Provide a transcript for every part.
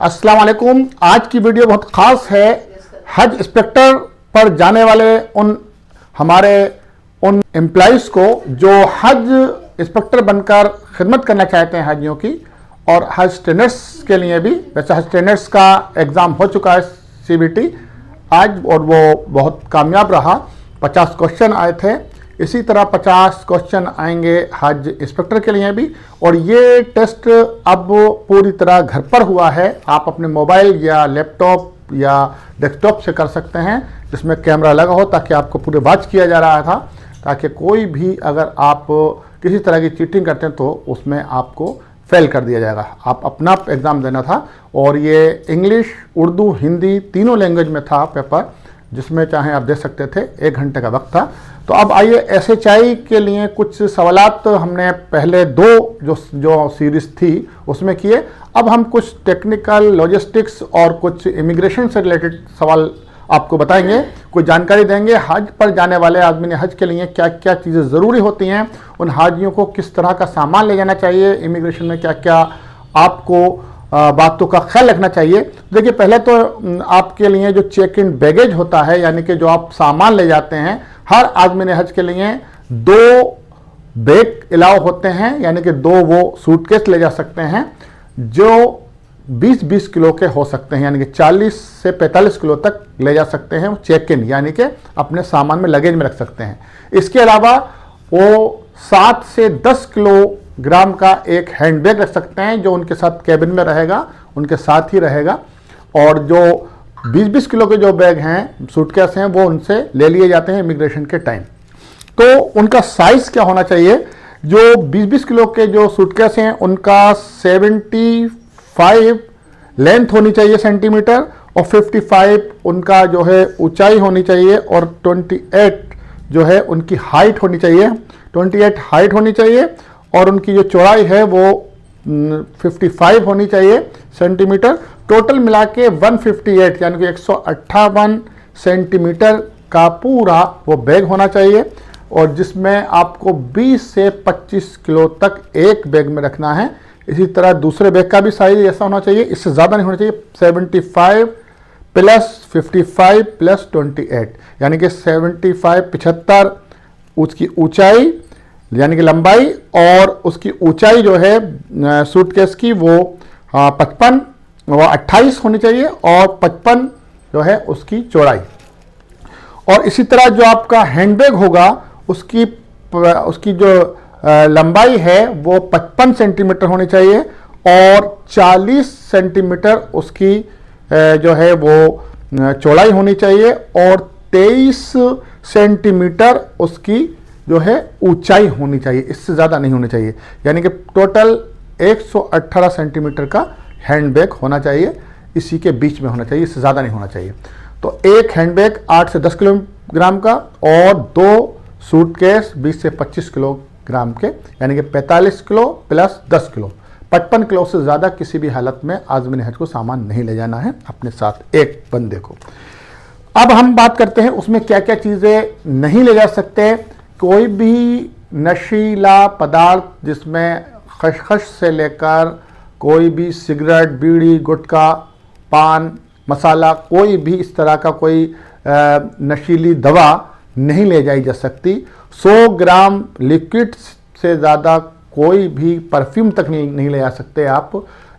अस्सलाम वालेकुम। आज की वीडियो बहुत ख़ास है। हज इंस्पेक्टर पर जाने वाले हमारे उन एम्प्लॉइज़ को जो हज इंस्पेक्टर बनकर खिदमत करना चाहते हैं हाजियों की, और हज ट्रेनर्स के लिए भी। वैसे हज ट्रेनर्स का एग्ज़ाम हो चुका है CBT आज, और वो बहुत कामयाब रहा। 50 क्वेश्चन आए थे। इसी तरह 50 क्वेश्चन आएंगे हज इंस्पेक्टर के लिए भी। और ये टेस्ट अब पूरी तरह घर पर हुआ है। आप अपने मोबाइल या लैपटॉप या डेस्कटॉप से कर सकते हैं, जिसमें कैमरा लगा हो, ताकि आपको पूरे वॉच किया जा रहा था, ताकि कोई भी अगर आप किसी तरह की चीटिंग करते हैं तो उसमें आपको फेल कर दिया जाएगा। आप अपना एग्ज़ाम देना था, और ये इंग्लिश, उर्दू, हिंदी तीनों लैंग्वेज में था पेपर, जिसमें चाहे आप दे सकते थे। 1 घंटे का वक्त था। तो अब आइए SHI के लिए कुछ सवालात हमने पहले 2 जो सीरीज़ थी उसमें किए। अब हम कुछ टेक्निकल, लॉजिस्टिक्स और कुछ इमिग्रेशन से रिलेटेड सवाल आपको बताएंगे, कुछ जानकारी देंगे। हज पर जाने वाले आदमी ने हज के लिए क्या क्या चीज़ें ज़रूरी होती हैं, उन हाजियों को किस तरह का सामान ले जाना चाहिए, इमिग्रेशन में क्या क्या आपको बातों का ख्याल रखना चाहिए। देखिए, पहले तो आपके लिए जो चेक इन बैगेज होता है, यानी कि जो आप सामान ले जाते हैं, हर आदमी ने हज के लिए 2 बैग अलाउ होते हैं, यानी कि 2 वो सूटकेस ले जा सकते हैं जो 20-20 किलो के हो सकते हैं, यानी कि 40 से 45 किलो तक ले जा सकते हैं। चेक इन यानी कि अपने सामान में लगेज में रख सकते हैं। इसके अलावा वो 7 से 10 किलोग्राम का एक हैंड बैग रख सकते हैं, जो उनके साथ कैबिन में रहेगा, उनके साथ ही रहेगा। और जो 20-20 किलो के जो बैग हैं, सूटकेस हैं, वो उनसे ले लिए जाते हैं इमिग्रेशन के टाइम। तो उनका साइज़ क्या होना चाहिए? जो 20-20 किलो के जो सूटकेस हैं, उनका 75 लेंथ होनी चाहिए सेंटीमीटर, और 55 उनका जो है ऊंचाई होनी चाहिए, और 28 जो है उनकी हाइट होनी चाहिए। 28 हाइट होनी चाहिए, और उनकी जो चौड़ाई है वो 55 होनी चाहिए सेंटीमीटर। टोटल मिला के 158 यानी कि 158 सेंटीमीटर का पूरा वो बैग होना चाहिए, और जिसमें आपको 20 से 25 किलो तक एक बैग में रखना है। इसी तरह दूसरे बैग का भी साइज ऐसा होना चाहिए, इससे ज़्यादा नहीं होना चाहिए। 75 प्लस 55 प्लस 28 यानी कि 75 उसकी ऊंचाई यानी कि लंबाई, और उसकी ऊंचाई जो है सूटकेस की वो 28 होनी चाहिए, और 55 जो है उसकी चौड़ाई। और इसी तरह जो आपका हैंडबैग होगा, उसकी जो लंबाई है वो 55 सेंटीमीटर होनी चाहिए, और 40 सेंटीमीटर उसकी जो है वो चौड़ाई होनी चाहिए, और 23 सेंटीमीटर उसकी जो है ऊंचाई होनी चाहिए। इससे ज़्यादा नहीं होनी चाहिए, यानी कि टोटल 118 सेंटीमीटर का हैंडबैग होना चाहिए। इसी के बीच में होना चाहिए, इससे ज़्यादा नहीं होना चाहिए। तो एक हैंडबैग 8 से 10 किलोग्राम का, और 2 सूटकेस 20 से 25 किलोग्राम के, यानी कि 45 किलो प्लस 10 किलो। 55 किलो से ज़्यादा किसी भी हालत में आज़मीन हज को सामान नहीं ले जाना है अपने साथ, एक बंदे को। अब हम बात करते हैं उसमें क्या क्या चीज़ें नहीं ले जा सकते। कोई भी नशीला पदार्थ, जिसमें खसखस से लेकर कोई भी सिगरेट, बीड़ी, गुटखा, पान मसाला, कोई भी इस तरह का कोई नशीली दवा नहीं ले जाई जा सकती। 100 ग्राम लिक्विड से ज़्यादा कोई भी परफ्यूम तक नहीं ले जा सकते आप।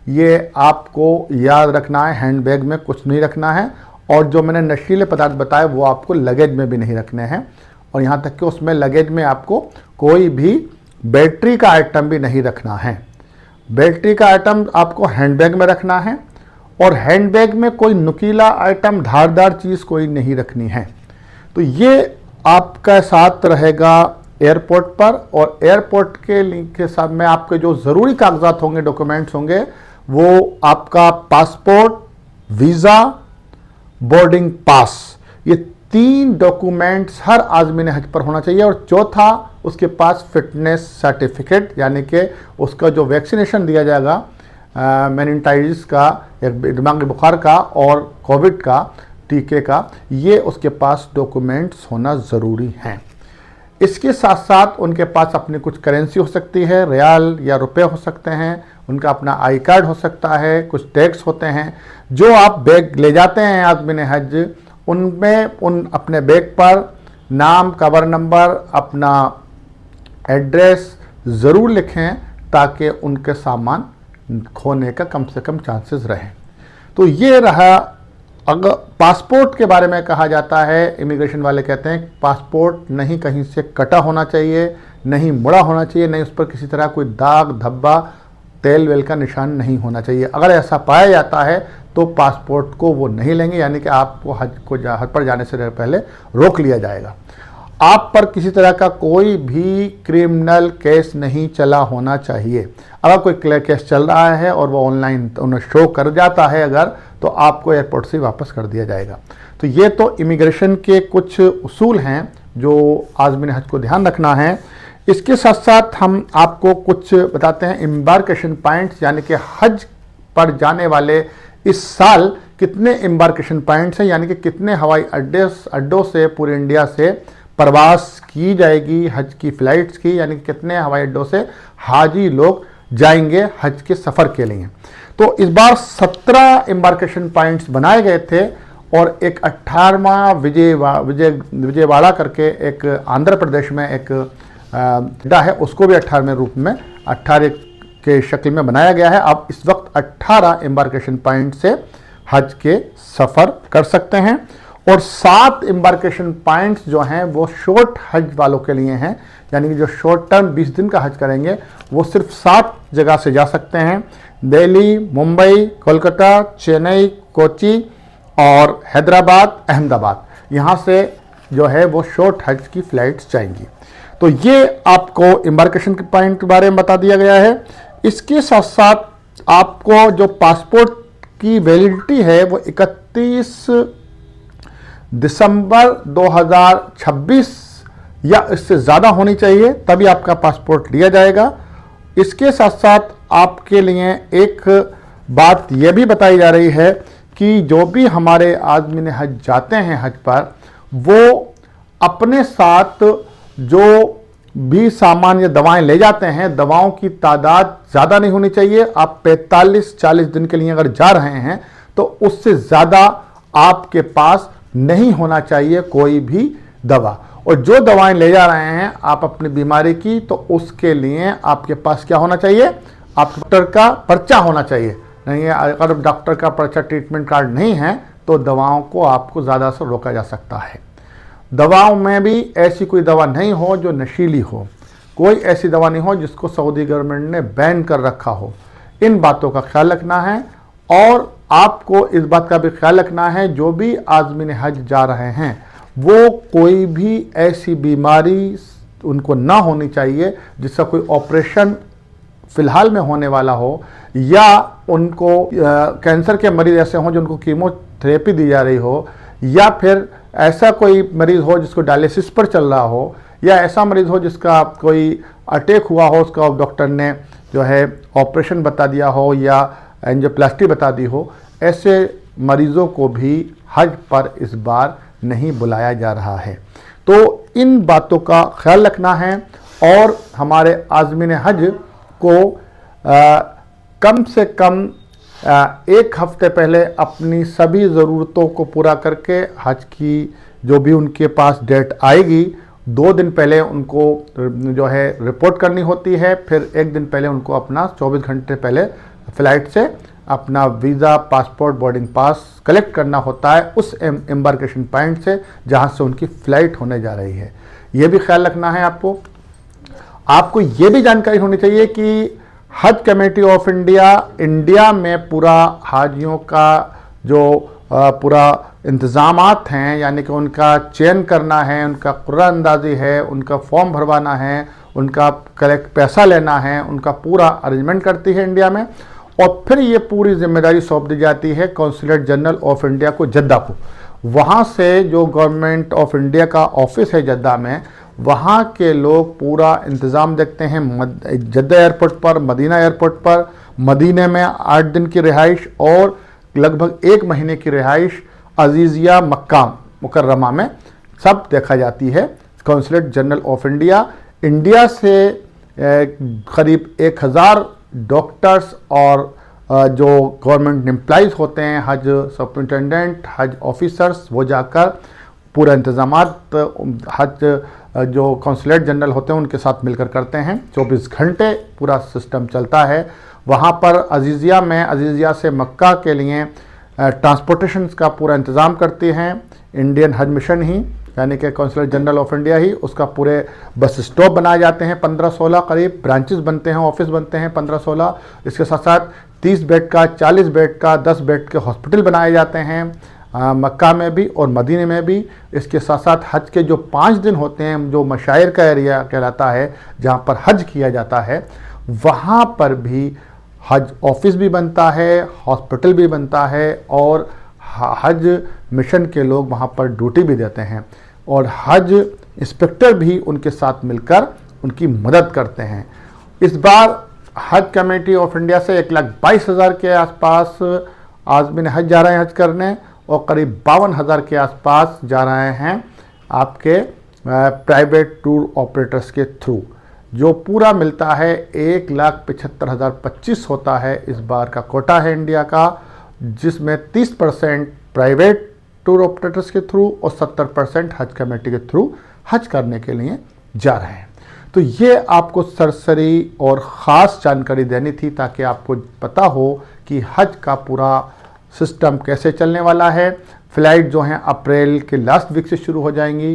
ये आपको याद रखना है, हैंडबैग में कुछ नहीं रखना है। और जो मैंने नशीले पदार्थ बताए वो आपको लगेज में भी नहीं रखने हैं, और यहाँ तक कि उसमें लगेज में आपको कोई भी बैटरी का आइटम भी नहीं रखना है। बैटरी का आइटम आपको हैंडबैग में रखना है, और हैंडबैग में कोई नुकीला आइटम, धारदार चीज़ कोई नहीं रखनी है। तो ये आपका साथ रहेगा एयरपोर्ट पर। और एयरपोर्ट के साथ में आपके जो ज़रूरी कागजात होंगे, डॉक्यूमेंट्स होंगे, वो आपका पासपोर्ट, वीज़ा, बोर्डिंग पास, ये 3 डॉक्यूमेंट्स हर आज़मीन हज पर होना चाहिए। और चौथा, उसके पास फिटनेस सर्टिफिकेट, यानी कि उसका जो वैक्सीनेशन दिया जाएगा मेनिनजाइटिस का, दिमागी बुखार का और कोविड का टीके का, ये उसके पास डॉक्यूमेंट्स होना ज़रूरी हैं। इसके साथ साथ उनके पास अपनी कुछ करेंसी हो सकती है, रियाल या रुपए हो सकते हैं, उनका अपना आई कार्ड हो सकता है, कुछ टैक्स होते हैं। जो आप बैग ले जाते हैं आज़मीन हज, उनमें अपने बैग पर नाम, कवर नंबर, अपना एड्रेस ज़रूर लिखें ताकि उनके सामान खोने का कम से कम चांसेस रहें। तो ये रहा। अगर पासपोर्ट के बारे में कहा जाता है, इमिग्रेशन वाले कहते हैं पासपोर्ट नहीं कहीं से कटा होना चाहिए, नहीं मुड़ा होना चाहिए, नहीं उस पर किसी तरह कोई दाग धब्बा तेल वेल का निशान नहीं होना चाहिए। अगर ऐसा पाया जाता है तो पासपोर्ट को वो नहीं लेंगे, यानी कि आपको हज पर जाने से पहले रोक लिया जाएगा। आप पर किसी तरह का कोई भी क्रिमिनल केस नहीं चला होना चाहिए। अगर कोई केस चल रहा है और वो ऑनलाइन उन्हें शो कर जाता है अगर, तो आपको एयरपोर्ट से वापस कर दिया जाएगा। तो ये तो इमिग्रेशन के कुछ उसूल हैं जो आज़मीन हज को ध्यान रखना है। इसके साथ साथ हम आपको कुछ बताते हैं एम्बार्केशन पॉइंट्स, यानी कि हज पर जाने वाले इस साल कितने एम्बार्केशन पॉइंट्स हैं, यानी कि कितने हवाई अड्डों से पूरे इंडिया से प्रवास की जाएगी हज की फ़्लाइट्स की, यानी कि कितने हवाई अड्डों से हाजी लोग जाएंगे हज के सफ़र के लिए। तो इस बार 17 एम्बार्केशन पॉइंट्स बनाए गए थे और एक 18वां विजयवाड़ा करके एक आंध्र प्रदेश में एक अड्डा है, उसको भी 18वें रूप में 18 के शक्ल में बनाया गया है। अब इस वक्त 18 एम्बार्केशन पॉइंट से हज के सफ़र कर सकते हैं और 7 एम्बार्केशन पॉइंट्स जो हैं वो शॉर्ट हज वालों के लिए हैं, यानी कि जो शॉर्ट टर्म 20 दिन का हज करेंगे वो सिर्फ 7 जगह से जा सकते हैं। दिल्ली, मुंबई, कोलकाता, चेन्नई, कोची और हैदराबाद, अहमदाबाद, यहाँ से जो है वो शॉर्ट हज की फ़्लाइट्स जाएंगी। तो ये आपको एम्बार्केशन के पॉइंट के बारे में बता दिया गया है। इसके साथ साथ आपको जो पासपोर्ट की वैलिडिटी है वो 31 दिसंबर 2026 या इससे ज़्यादा होनी चाहिए, तभी आपका पासपोर्ट लिया जाएगा। इसके साथ साथ आपके लिए एक बात यह भी बताई जा रही है कि जो भी हमारे आज़मीन हज जाते हैं हज पर, वो अपने साथ जो भी सामान या दवाएं ले जाते हैं, दवाओं की तादाद ज़्यादा नहीं होनी चाहिए। आप 45-40 दिन के लिए अगर जा रहे हैं तो उससे ज़्यादा आपके पास नहीं होना चाहिए कोई भी दवा। और जो दवाएं ले जा रहे हैं आप अपनी बीमारी की, तो उसके लिए आपके पास क्या होना चाहिए, आपके डॉक्टर का पर्चा होना चाहिए। नहीं है, अगर डॉक्टर का पर्चा, ट्रीटमेंट कार्ड नहीं है तो दवाओं को आपको ज़्यादा से रोका जा सकता है। दवाओं में भी ऐसी कोई दवा नहीं हो जो नशीली हो, कोई ऐसी दवा नहीं हो जिसको सऊदी गवर्नमेंट ने बैन कर रखा हो। इन बातों का ख्याल रखना है और आपको इस बात का भी ख्याल रखना है जो भी आज़मीन हज जा रहे हैं वो कोई भी ऐसी बीमारी उनको ना होनी चाहिए जिसका कोई ऑपरेशन फ़िलहाल में होने वाला हो, या उनको कैंसर के मरीज़ ऐसे हों जो उनको कीमोथेरेपी दी जा रही हो, या फिर ऐसा कोई मरीज़ हो जिसको डायलिसिस पर चल रहा हो, या ऐसा मरीज़ हो जिसका कोई अटैक हुआ हो, उसका डॉक्टर ने जो है ऑपरेशन बता दिया हो या एंजियोप्लास्टी बता दी हो। ऐसे मरीज़ों को भी हज पर इस बार नहीं बुलाया जा रहा है। तो इन बातों का ख्याल रखना है और हमारे आज़मीन हज को कम से कम एक हफ्ते पहले अपनी सभी ज़रूरतों को पूरा करके हज की जो भी उनके पास डेट आएगी 2 दिन पहले उनको जो है रिपोर्ट करनी होती है। फिर 1 दिन पहले उनको अपना 24 घंटे पहले फ़्लाइट से अपना visa, passport, boarding pass collect करना होता है उस एम्बार्केशन पॉइंट से जहां से उनकी फ़्लाइट होने जा रही है। ये भी ख्याल रखना है आपको ये भी जानकारी होनी चाहिए कि हज कमेटी ऑफ इंडिया में पूरा हाजियों का जो पूरा इंतज़ामात हैं, यानी कि उनका चयन करना है, उनका कुर्रा अंदाज़ी है, उनका फॉर्म भरवाना है, उनका कलेक्ट पैसा लेना है, उनका पूरा अरेंजमेंट करती है इंडिया में। और फिर ये पूरी जिम्मेदारी सौंप दी जाती है कौंसलेट जनरल ऑफ इंडिया को, जद्दा को। वहाँ से जो गवर्नमेंट ऑफ इंडिया का ऑफिस है जद्दा में, वहाँ के लोग पूरा इंतज़ाम देखते हैं। जद्दा एयरपोर्ट पर, मदीना एयरपोर्ट पर, मदीने में 8 दिन की रिहाइश और लगभग 1 महीने की रिहाइश अजीज़िया मक्का मुकर्रमा में सब देखा जाती है। कौंसलेट जनरल ऑफ इंडिया से करीब 1000 डॉक्टर्स और जो गवर्नमेंट एम्प्लॉइज़ होते हैं, हज सुपरिटेंडेंट, हज ऑफिसर्स, वो जाकर पूरा इंतज़ामात हज जो कौंसलेट जनरल होते हैं उनके साथ मिलकर करते हैं। 24 घंटे पूरा सिस्टम चलता है। वहाँ पर अजीज़िया में, अजीज़िया से मक्का के लिए ट्रांसपोर्टेशन का पूरा इंतज़ाम करती हैं इंडियन हज मिशन ही, यानी कि कौंसलेट जनरल ऑफ इंडिया ही। उसका पूरे बस स्टॉप बनाए जाते हैं, 15-16 करीब ब्रांचेस बनते हैं, ऑफिस बनते हैं 15-16। इसके साथ साथ 30 बेड का, 40 बेड का, 10 बेड के हॉस्पिटल बनाए जाते हैं मक्का में भी और मदीने में भी। इसके साथ साथ हज के जो 5 दिन होते हैं, जो मशायर का एरिया कहलाता है जहाँ पर हज किया जाता है, वहाँ पर भी हज ऑफिस भी बनता है, हॉस्पिटल भी बनता है और हज मिशन के लोग वहाँ पर ड्यूटी भी देते हैं और हज इंस्पेक्टर भी उनके साथ मिलकर उनकी मदद करते हैं। इस बार हज कमेटी ऑफ इंडिया से 1,22,000 के आसपास आज़मीन हज जा रहे हैं हज करने और करीब 52,000 के आसपास जा रहे हैं आपके प्राइवेट टूर ऑपरेटर्स के थ्रू। जो पूरा मिलता है 1,75,025 होता है इस बार का कोटा है इंडिया का, जिसमें 30% प्राइवेट टूर ऑपरेटर्स के थ्रू और 70% हज कमेटी के थ्रू हज करने के लिए जा रहे हैं। तो ये आपको सरसरी और ख़ास जानकारी देनी थी ताकि आपको पता हो कि हज का पूरा सिस्टम कैसे चलने वाला है। फ़्लाइट जो हैं अप्रैल के लास्ट वीक से शुरू हो जाएंगी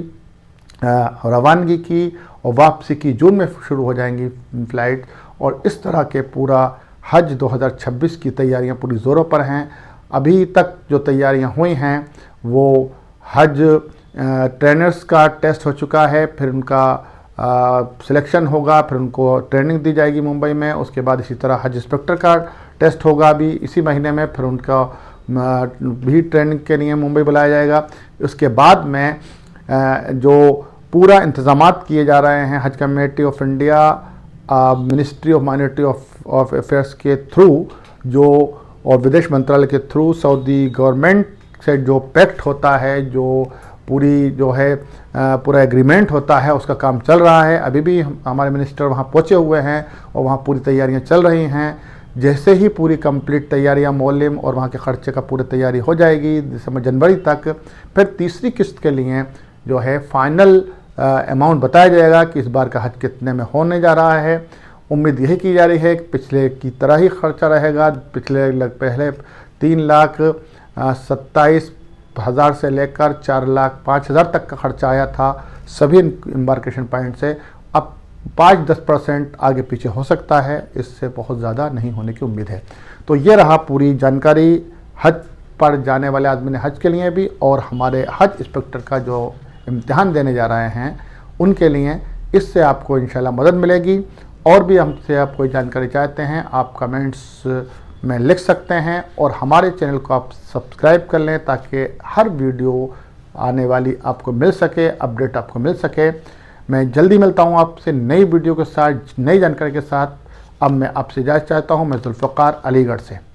रवानगी की, और वापसी की जून में शुरू हो जाएंगी फ़्लाइट। और इस तरह के पूरा हज 2026 की तैयारियां पूरी ज़ोरों पर हैं। अभी तक जो तैयारियां हुई हैं वो हज ट्रेनर्स का टेस्ट हो चुका है, फिर उनका सिलेक्शन होगा, फिर उनको ट्रेनिंग दी जाएगी मुंबई में। उसके बाद इसी तरह हज इंस्पेक्टर का टेस्ट होगा अभी इसी महीने में, फिर उनका भी ट्रेनिंग के लिए मुंबई बुलाया जाएगा। उसके बाद में जो पूरा इंतज़ामात किए जा रहे हैं हज committee of India, ministry of minority of affairs के थ्रू जो और विदेश मंत्रालय के थ्रू सऊदी गवर्नमेंट से जो पैक्ट होता है, जो पूरी जो है पूरा एग्रीमेंट होता है, उसका काम चल रहा है। अभी भी हमारे मिनिस्टर वहाँ पहुँचे हुए हैं और वहाँ पूरी तैयारियाँ चल रही हैं। जैसे ही पूरी कंप्लीट तैयारियाँ मौलिम और वहाँ के ख़र्चे का पूरी तैयारी हो जाएगी दिसंबर जनवरी तक, फिर तीसरी किस्त के लिए जो है फाइनल अमाउंट बताया जाएगा कि इस बार का हज कितने में होने जा रहा है। उम्मीद यही की जा रही है कि पिछले की तरह ही खर्चा रहेगा। पहले 3,27,000 से लेकर 4,05,000 तक का खर्चा आया था सभी एम्बार्केशन पॉइंट से। अब 5-10% आगे पीछे हो सकता है, इससे बहुत ज़्यादा नहीं होने की उम्मीद है। तो ये रहा पूरी जानकारी हज पर जाने वाले आदमी हज के लिए भी, और हमारे हज इंस्पेक्टर का जो इम्तिहान देने जा रहे हैं उनके लिए। इससे आपको इंशाल्लाह मदद मिलेगी। और भी हमसे आप कोई जानकारी चाहते हैं आप कमेंट्स में लिख सकते हैं, और हमारे चैनल को आप सब्सक्राइब कर लें ताकि हर वीडियो आने वाली आपको मिल सके, अपडेट आपको मिल सके। मैं जल्दी मिलता हूं आपसे नई वीडियो के साथ, नई जानकारी के साथ। अब मैं आपसे इजाज़त चाहता हूं। मैं जुल्फ़िकार अलीगढ़ से।